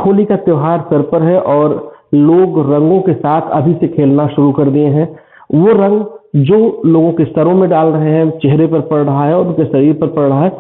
होली का त्योहार सर पर है और लोग रंगों के साथ अभी से खेलना शुरू कर दिए हैं। वो रंग जो लोगों के सरों में डाल रहे हैं, चेहरे पर पड़ रहा है और उनके शरीर पर पड़ रहा है,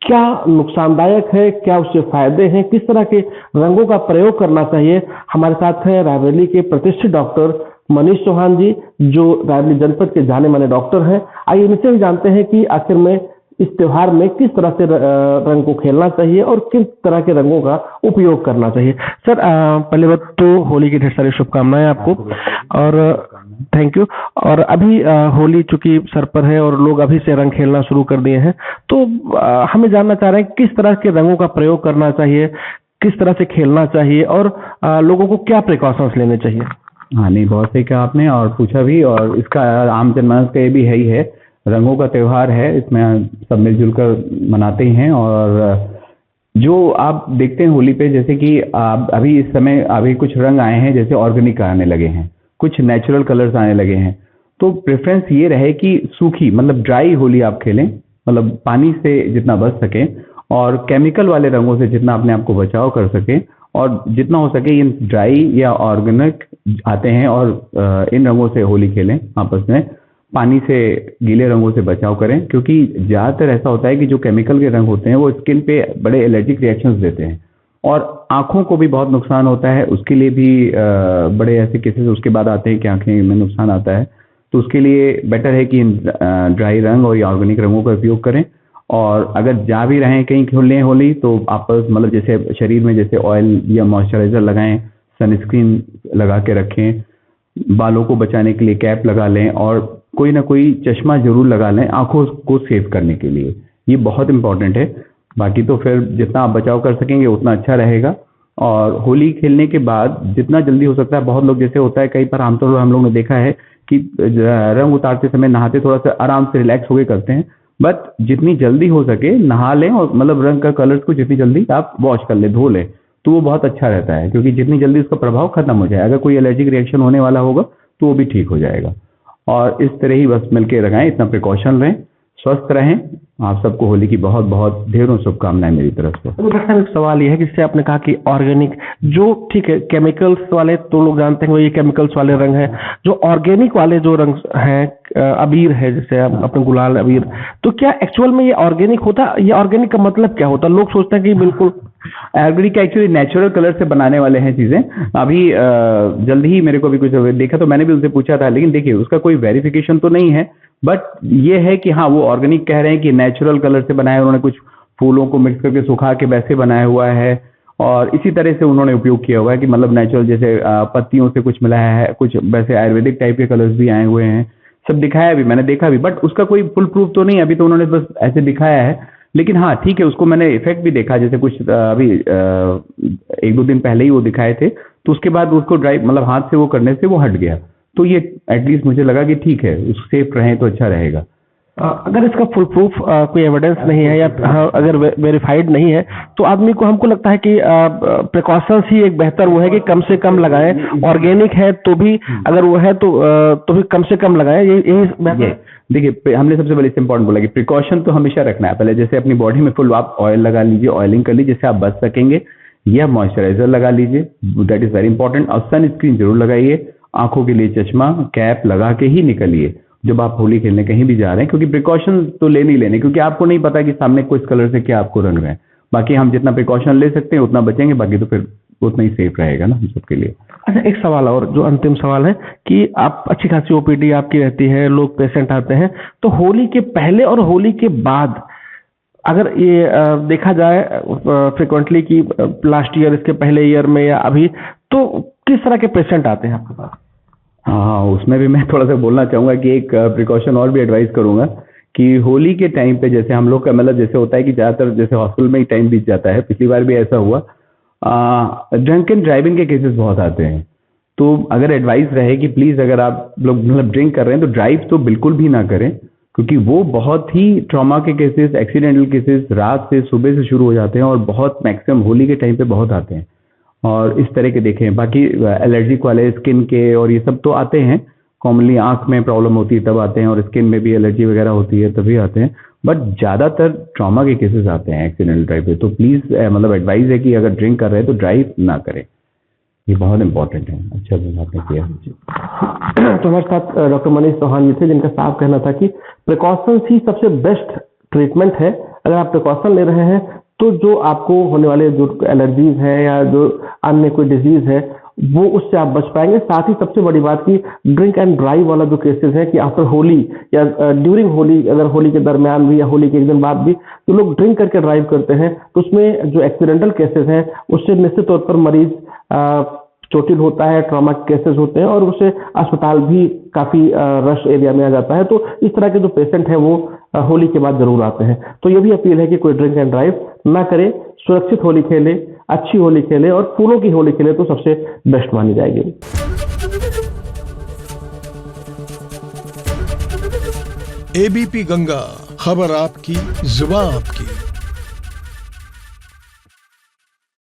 क्या नुकसानदायक है, क्या उससे फायदे हैं, किस तरह के रंगों का प्रयोग करना चाहिए? हमारे साथ हैं रायबरेली के प्रतिष्ठित डॉक्टर मनीष चौहान जी, जो रायबरेली जनपद के जाने माने डॉक्टर हैं। आइए इनसे भी जानते हैं कि आखिर में इस त्योहार में किस तरह से रंग को खेलना चाहिए और किस तरह के रंगों का उपयोग करना चाहिए। सर, पहले बात तो होली की ढेर सारी शुभकामनाएं आपको और थैंक यू। और अभी होली चूंकि सर पर है और लोग अभी से रंग खेलना शुरू कर दिए हैं, तो हमें जानना चाह रहे हैं किस तरह के रंगों का प्रयोग करना चाहिए, किस तरह से खेलना चाहिए और लोगों को क्या प्रिकॉशंस लेने चाहिए। हाँ, नहीं, बहुत सही कहा आपने और पूछा भी, और इसका आम जनमानस का ये भी है ही है, रंगों का त्योहार है, इसमें सब मिलजुल कर मनाते ही हैं। और जो आप देखते हैं होली पे, जैसे कि आप अभी इस समय अभी कुछ रंग आए हैं, जैसे ऑर्गेनिक आने लगे हैं, कुछ नेचुरल कलर्स आने लगे हैं, तो प्रेफरेंस ये रहे कि सूखी मतलब ड्राई होली आप खेलें, मतलब पानी से जितना बच सकें और केमिकल वाले रंगों से जितना अपने आप को बचाव कर सकें, और जितना हो सके इन ड्राई या ऑर्गेनिक आते हैं और इन रंगों से होली खेलें। आपस में पानी से गीले रंगों से बचाव करें, क्योंकि ज़्यादातर ऐसा होता है कि जो केमिकल के रंग होते हैं वो स्किन पे बड़े एलर्जिक रिएक्शंस देते हैं और आँखों को भी बहुत नुकसान होता है। उसके लिए भी बड़े ऐसे केसेस उसके बाद आते हैं कि आँखें में नुकसान आता है। तो उसके लिए बेटर है कि ड्राई रंग और या ऑर्गेनिक रंगों का उपयोग करें। और अगर जा भी रहे हैं कहीं खेलने होली, तो आप मतलब जैसे शरीर में जैसे ऑयल या मॉइस्चराइजर लगाएं, सनस्क्रीन लगा के रखें, बालों को बचाने के लिए कैप लगा लें और कोई ना कोई चश्मा जरूर लगा लें आंखों को सेव करने के लिए। ये बहुत इंपॉर्टेंट है। बाकी तो फिर जितना आप बचाव कर सकेंगे उतना अच्छा रहेगा। और होली खेलने के बाद जितना जल्दी हो सकता है, बहुत लोग जैसे होता है कई बार आमतौर पर हम लोग ने देखा है कि रंग उतारते समय नहाते थोड़ा सा आराम से रिलैक्स होकर करते हैं, बट जितनी जल्दी हो सके नहा लें और मतलब रंग का कलर्स को जितनी जल्दी आप वॉश कर लें, धो लें, तो वो बहुत अच्छा रहता है, क्योंकि जितनी जल्दी उसका प्रभाव खत्म हो जाए, अगर कोई एलर्जिक रिएक्शन होने वाला होगा तो वो भी ठीक हो जाएगा। और इस तरह ही बस मिलके लगाएं, इतना प्रिकॉशन लें, स्वस्थ रहें। आप सबको होली की बहुत बहुत ढेरों शुभकामनाएं मेरी तरफ से। तो डॉक्टर साहब, एक सवाल ये है कि जैसे आपने कहा कि ऑर्गेनिक, जो ठीक है केमिकल्स वाले तो लोग जानते हैं वो ये केमिकल्स वाले रंग हैं, जो ऑर्गेनिक वाले जो रंग हैं, अबीर है जैसे अपने गुलाल अबीर, तो क्या एक्चुअल में ये ऑर्गेनिक होता है? ये ऑर्गेनिक का मतलब क्या होता है? लोग सोचते हैं कि बिल्कुल ऑर्गेनिक एक्चुअली नेचुरल कलर से बनाने वाले हैं चीजें। अभी जल्द ही मेरे को भी कुछ देखा तो मैंने भी उनसे पूछा था, लेकिन देखिए उसका कोई वेरिफिकेशन तो नहीं है, बट ये है कि हाँ वो ऑर्गेनिक कह रहे हैं कि नेचुरल कलर से बनाया, उन्होंने कुछ फूलों को मिक्स करके सुखा के वैसे बनाया हुआ है और इसी तरह से उन्होंने उपयोग किया हुआ है कि मतलब नेचुरल जैसे पत्तियों से कुछ मिलाया है, कुछ वैसे आयुर्वेदिक टाइप के कलर्स भी आए हुए हैं, सब दिखाया भी, मैंने देखा भी, बट उसका कोई फुल प्रूफ तो नहीं, अभी तो उन्होंने बस ऐसे दिखाया है। लेकिन हाँ ठीक है, उसको मैंने इफेक्ट भी देखा, जैसे कुछ अभी 1-2 दिन पहले ही वो दिखाए थे, तो उसके बाद उसको ड्राई मतलब हाथ से वो करने से वो हट गया, तो ये एटलीस्ट मुझे लगा कि ठीक है, उस सेफ रहें तो अच्छा रहेगा। अगर इसका फुल प्रूफ कोई एविडेंस नहीं है या अगर वेरीफाइड नहीं है, तो आदमी को हमको लगता है कि प्रिकॉशंस ही एक बेहतर वो है कि कम से कम लगाएं। ऑर्गेनिक है तो भी अगर वो है तो भी कम से कम लगाएं, यही देखिए हमने सबसे पहले इंपॉर्टेंट बोला कि प्रिकॉशन तो हमेशा रखना है। पहले जैसे अपनी बॉडी में फुल आप ऑयल लगा लीजिए, ऑयलिंग कर लीजिए जिससे आप बच सकेंगे, या मॉइस्चराइजर लगा लीजिए, दैट इज वेरी इंपॉर्टेंट। और सन स्क्रीन जरूर लगाइए, आंखों के लिए चश्मा कैप लगा के ही निकलिए जब आप होली खेलने कहीं भी जा रहे हैं, क्योंकि प्रिकॉशन तो लेने ही लेने, क्योंकि आपको नहीं पता कि सामने कुछ कलर से क्या आपको रंग रहे हैं। बाकी हम जितना प्रिकॉशन ले सकते हैं उतना बचेंगे, बाकी तो फिर उतना ही सेफ रहेगा ना हम सबके लिए। अच्छा, एक सवाल और, जो अंतिम सवाल है कि आप अच्छी खासी ओपीडी आपकी रहती है, लोग पेशेंट आते हैं, तो होली के पहले और होली के बाद अगर ये देखा जाए फ्रिक्वेंटली कि लास्ट ईयर, इसके पहले ईयर में या अभी, तो किस तरह के पेशेंट आते हैं आपके पास? हाँ, उसमें भी मैं थोड़ा सा बोलना चाहूँगा कि एक प्रिकॉशन और भी एडवाइस करूँगा कि होली के टाइम पे जैसे हम लोग का मतलब जैसे होता है कि ज़्यादातर जैसे हॉस्पिटल में ही टाइम बीत जाता है, पिछली बार भी ऐसा हुआ, ड्रंकन ड्राइविंग के केसेस बहुत आते हैं। तो अगर एडवाइस रहे कि प्लीज़ अगर आप लोग मतलब ड्रिंक कर रहे हैं तो ड्राइव तो बिल्कुल भी ना करें, क्योंकि वो बहुत ही ट्रॉमा के केसेस, एक्सीडेंटल केसेस रात से सुबह से शुरू हो जाते हैं और बहुत मैक्सिमम होली के टाइम पे बहुत आते हैं। और इस तरह के देखें, बाकी एलर्जिक वाले स्किन के और ये सब तो आते हैं, कॉमनली आंख में प्रॉब्लम होती है तब आते हैं, और स्किन में भी एलर्जी वगैरह होती है तभी आते हैं। बट ज़्यादातर ट्रॉमा के केसेस आते हैं एक्सीडेंटल ड्राइव पे। तो प्लीज़ मतलब एडवाइस है कि अगर ड्रिंक कर रहे हैं तो ड्राइव ना करें, ये बहुत इंपॉर्टेंट है। अच्छा आपने किया। तो हमारे साथ डॉक्टर मनीष चौहान जी थे, जिनका साफ कहना था कि प्रिकॉशंस ही सबसे बेस्ट ट्रीटमेंट है। अगर आप प्रिकॉशन ले रहे हैं तो जो आपको होने वाले जो एलर्जीज हैं या जो अन्य कोई डिजीज है वो उससे आप बच पाएंगे। साथ ही सबसे बड़ी बात की ड्रिंक एंड ड्राइव वाला जो केसेस है कि आफ्टर होली या ड्यूरिंग होली, अगर होली के दरमियान भी या होली के एक दिन बाद भी जो लोग ड्रिंक करके ड्राइव करते हैं तो उसमें जो एक्सीडेंटल केसेस हैं उससे निश्चित तौर पर मरीज चोटिल होता है, ट्रॉमा केसेस होते हैं और उसे अस्पताल भी काफी रश एरिया में आ जाता है। तो इस तरह के जो पेशेंट हैं वो होली के बाद जरूर आते हैं। तो ये भी अपील है कि कोई ड्रिंक एंड ड्राइव ना करे, सुरक्षित होली खेले, अच्छी होली खेले और फूलों की होली खेले तो सबसे बेस्ट मानी जाएगी। एबीपी गंगा, खबर आपकी, जुबान आपकी।